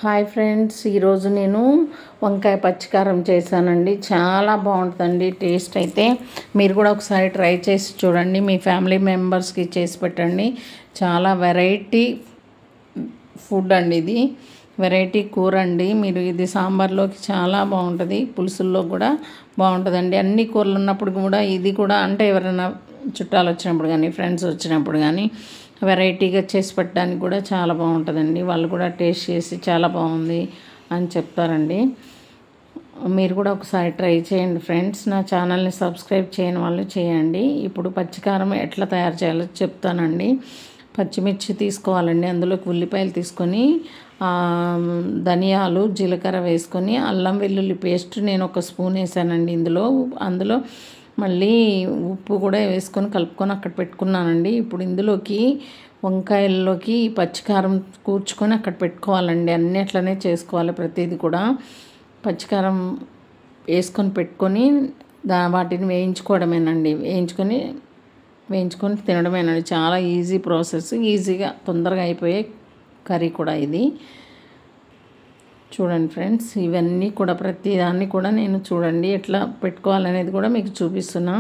Hi friends, ఈరోజు నేను వంకాయ పచ్చికారం చేశానండి. చాలా బాగుంటుందండి టేస్ట్ అయితే. మీరు కూడా ఒకసారి ట్రై చేసి చూడండి, మీ ఫ్యామిలీ మెంబర్స్కి చేసి పెట్టండి. చాలా వెరైటీ ఫుడ్ అండి ఇది, వెరైటీ కూర అండి. మీరు ఇది సాంబార్లోకి చాలా బాగుంటుంది, పులుసుల్లో కూడా బాగుంటుందండి. అన్ని కూరలు ఉన్నప్పుడు కూడా ఇది కూడా, అంటే ఎవరైనా చుట్టాలు వచ్చినప్పుడు కానీ ఫ్రెండ్స్ వచ్చినప్పుడు కానీ వెరైటీగా చేసి పెట్టడానికి కూడా చాలా బాగుంటుందండి. వాళ్ళు కూడా టేస్ట్ చేసి చాలా బాగుంది అని చెప్తారండి. మీరు కూడా ఒకసారి ట్రై చేయండి ఫ్రెండ్స్. నా ఛానల్ని సబ్స్క్రైబ్ చేయని వాళ్ళు చేయండి. ఇప్పుడు పచ్చికారం ఎట్లా తయారు చేయాలో చెప్తానండి. పచ్చిమిర్చి తీసుకోవాలండి, అందులోకి ఉల్లిపాయలు తీసుకొని ధనియాలు జీలకర్ర వేసుకొని అల్లం వెల్లుల్లి పేస్ట్ నేను 1 స్పూన్ వేసానండి. అందులో మళ్ళీ ఉప్పు కూడా వేసుకొని కలుపుకొని అక్కడ పెట్టుకున్నానండి. ఇప్పుడు ఇందులోకి వంకాయల్లోకి పచ్చికారం కూర్చుకొని అక్కడ పెట్టుకోవాలండి. అన్నీ అట్లనే చేసుకోవాలి, ప్రతిదీ కూడా పచ్చికారం వేసుకొని పెట్టుకొని వాటిని వేయించుకోవడమేనండి. వేయించుకొని తినడమేనండి. చాలా ఈజీ ప్రాసెస్, ఈజీగా తొందరగా అయిపోయే కర్రీ కూడా ఇది. చూడండి ఫ్రెండ్స్, ఇవన్నీ కూడా ప్రతిదాన్ని కూడా నేను చూడండి ఎట్లా పెట్టుకోవాలనేది కూడా మీకు చూపిస్తున్నా.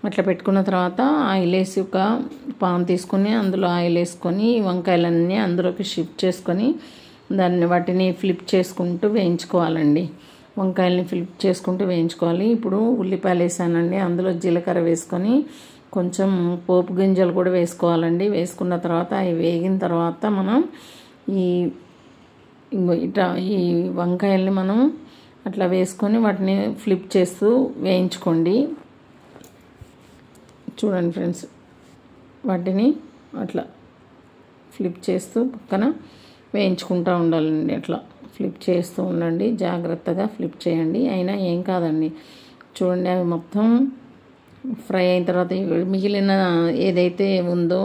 అట్లా పెట్టుకున్న తర్వాత ఆయిల్ వేసి ఒక పాన్ తీసుకొని అందులో ఆయిల్ వేసుకొని వంకాయలన్నీ అందులోకి షిఫ్ట్ చేసుకొని వాటిని ఫ్లిప్ చేసుకుంటూ వేయించుకోవాలండి. వంకాయలని ఫ్లిప్ చేసుకుంటూ వేయించుకోవాలి. ఇప్పుడు ఉల్లిపాయలు వేసానండి, అందులో జీలకర్ర వేసుకొని కొంచెం పోపు గింజలు కూడా వేసుకోవాలండి. వేసుకున్న తర్వాత అవి వేగిన తర్వాత మనం ఈ వంకాయల్ని మనం అట్లా వేసుకొని వాటిని ఫ్లిప్ చేస్తూ వేయించుకోండి. చూడండి ఫ్రెండ్స్, వాటిని అట్లా ఫ్లిప్ చేస్తూ పక్కన వేయించుకుంటూ ఉండాలండి. అట్లా ఫ్లిప్ చేస్తూ ఉండండి, జాగ్రత్తగా ఫ్లిప్ చేయండి. అయినా ఏం కాదండి. చూడండి, అవి మొత్తం ఫ్రై అయిన తర్వాత మిగిలిన ఏదైతే ఉందో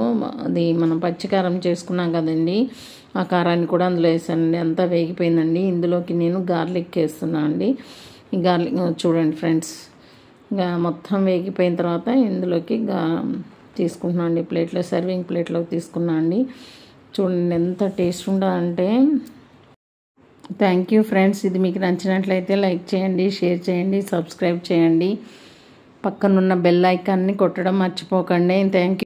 అది మనం పచ్చికారం చేసుకున్నాం కదండి, ఆ కారాన్ని కూడా అందులో వేసానండి. అంతా వేగిపోయిందండి. ఇందులోకి నేను గార్లిక్ వేస్తున్నాను అండి. ఈ గార్లిక్ చూడండి ఫ్రెండ్స్, ఇంకా మొత్తం వేగిపోయిన తర్వాత ఇందులోకి తీసుకుంటున్నాను అండి. ప్లేట్లో, సర్వింగ్ ప్లేట్లోకి తీసుకున్నాను అండి. చూడండి ఎంత టేస్ట్ ఉంటుందంటే. Thank you friends. ఇది మీకు నచ్చినట్లయితే లైక్ చేయండి, షేర్ చేయండి, సబ్స్క్రైబ్ చేయండి. పక్కనున్న బెల్ ఐకాన్ని కొట్టడం మర్చిపోకండి. Thank you.